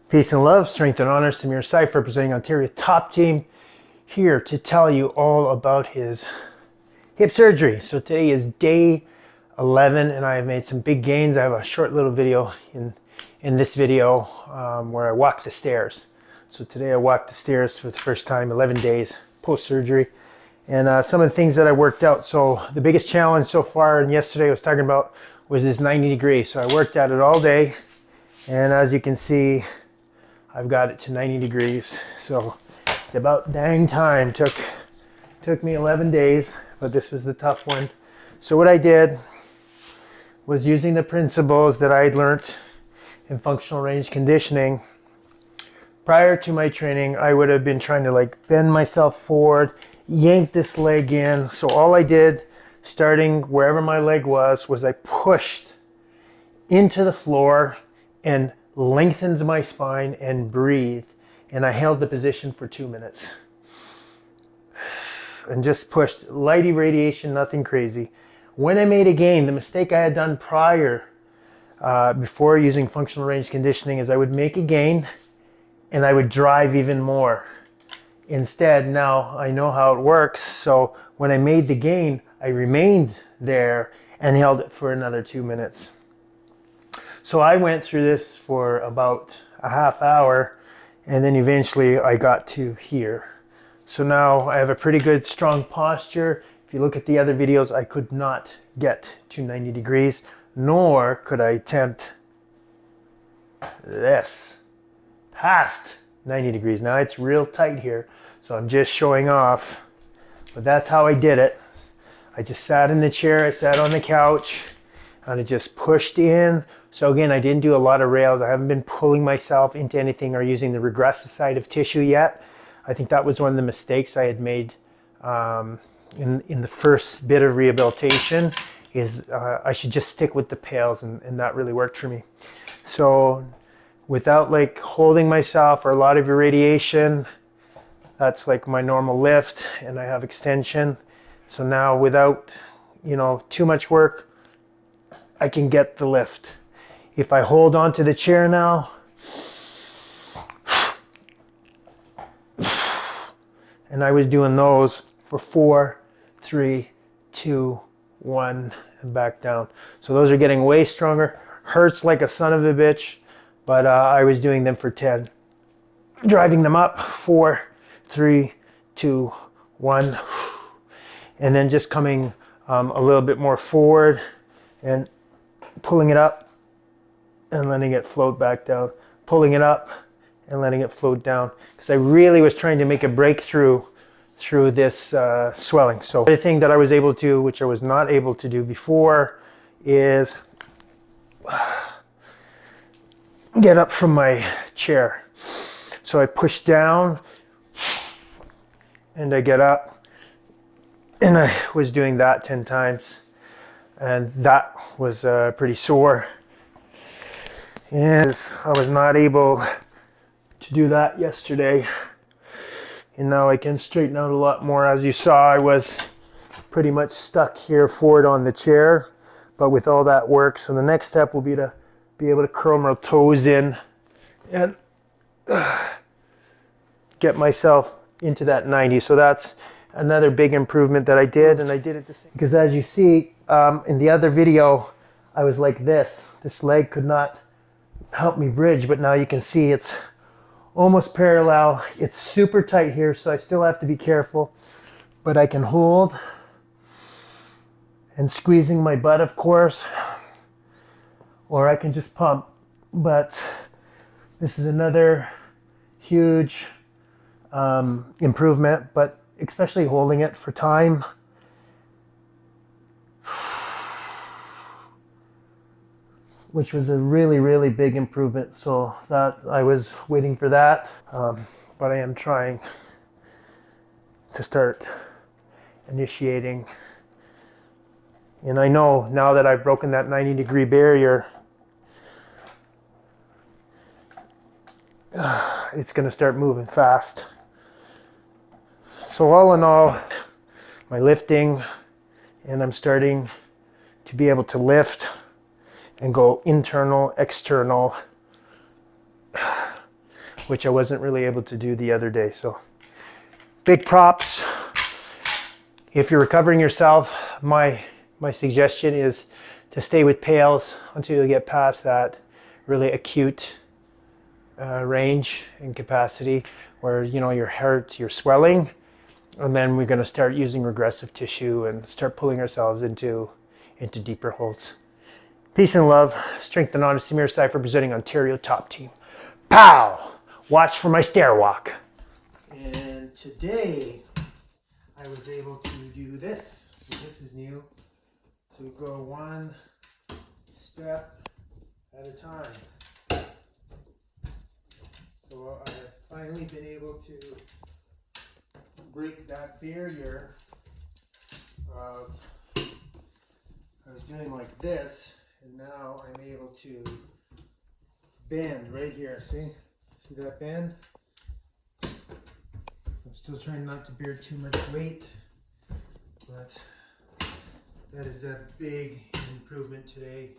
Peace and love, strength and honor. Samir Saif, representing Ontario top team, here to tell you all about his hip surgery. So today is day 11 and I have made some big gains. I have a short little video in this video where I walk the stairs. So today I walked the stairs for the first time, 11 days post-surgery. And some of the things that I worked out. So the biggest challenge so far, and yesterday I was talking about, was this 90 degrees. So I worked at it all day. And as you can see, I've got it to 90 degrees. So it's about dang time. Took me 11 days, but this was the tough one. So what I did was using the principles that I had learned in functional range conditioning. Prior to my training, I would have been trying to like bend myself forward, yank this leg in. So all I did, starting wherever my leg was I pushed into the floor and lengthened my spine and breathed. And I held the position for 2 minutes. And just pushed, light irradiation, nothing crazy. When I made a gain, the mistake I had done prior, before using functional range conditioning, is I would make a gain and I would drive even more. Instead, now I know how it works. So when I made the gain, I remained there and held it for another 2 minutes. So I went through this for about a half hour, and then eventually I got to here. So now I have a pretty good strong posture. If you look at the other videos, I could not get to 90 degrees, nor could I attempt this past 90 degrees. Now it's real tight here, so I'm just showing off, but that's how I did it. I just sat in the chair, I sat on the couch, and I just pushed in. So again, I didn't do a lot of rails. I haven't been pulling myself into anything or using the regressive side of tissue yet. I think that was one of the mistakes I had made in the first bit of rehabilitation, is I should just stick with the PAILs, and that really worked for me. So without like holding myself or a lot of irradiation, that's like my normal lift, and I have extension. So now without, too much work, I can get the lift. If I hold on to the chair now, and I was doing those for 4, 3, 2, 1, and back down. So those are getting way stronger. Hurts like a son of a bitch, but I was doing them for 10. Driving them up, 4, 3, 2, 1. And then just coming a little bit more forward and pulling it up and letting it float back down. Pulling it up and letting it float down. Because I really was trying to make a breakthrough through this swelling. So the thing that I was able to, which I was not able to do before, is get up from my chair. So I push down and I get up, and I was doing that 10 times, and that was pretty sore. And I was not able to do that yesterday, and now I can straighten out a lot more. As you saw, I was pretty much stuck here forward on the chair, but with all that work, so the next step will be to be able to curl my toes in and get myself into that 90. So that's another big improvement that I did, and I did it the same. Because as you see in the other video, I was like this. This leg could not help me bridge, but now you can see it's almost parallel. It's super tight here, so I still have to be careful, but I can hold, and squeezing my butt, of course, or I can just pump. But this is another huge improvement, but especially holding it for time. Which was a really, really big improvement. So that I was waiting for that, but I am trying to start initiating. And I know now that I've broken that 90-degree barrier, it's going to start moving fast. So all in all, my lifting, and I'm starting to be able to lift and go internal, external. which I wasn't really able to do the other day. So big props. If you're recovering yourself, my suggestion is to stay with PAILs until you get past that really acute range and capacity where your heart, you're swelling, and then we're going to start using regressive tissue and start pulling ourselves into deeper holds. Peace and love. Strength and honesty. Samir Cypher presenting Ontario Top Team. Pow! Watch for my stair walk. And today I was able to do this. So this is new. So go one step at a time. So I have finally been able to break that barrier of I was doing like this, and now I'm able to bend right here. See that bend? I'm still trying not to bear too much weight, but that is a big improvement today.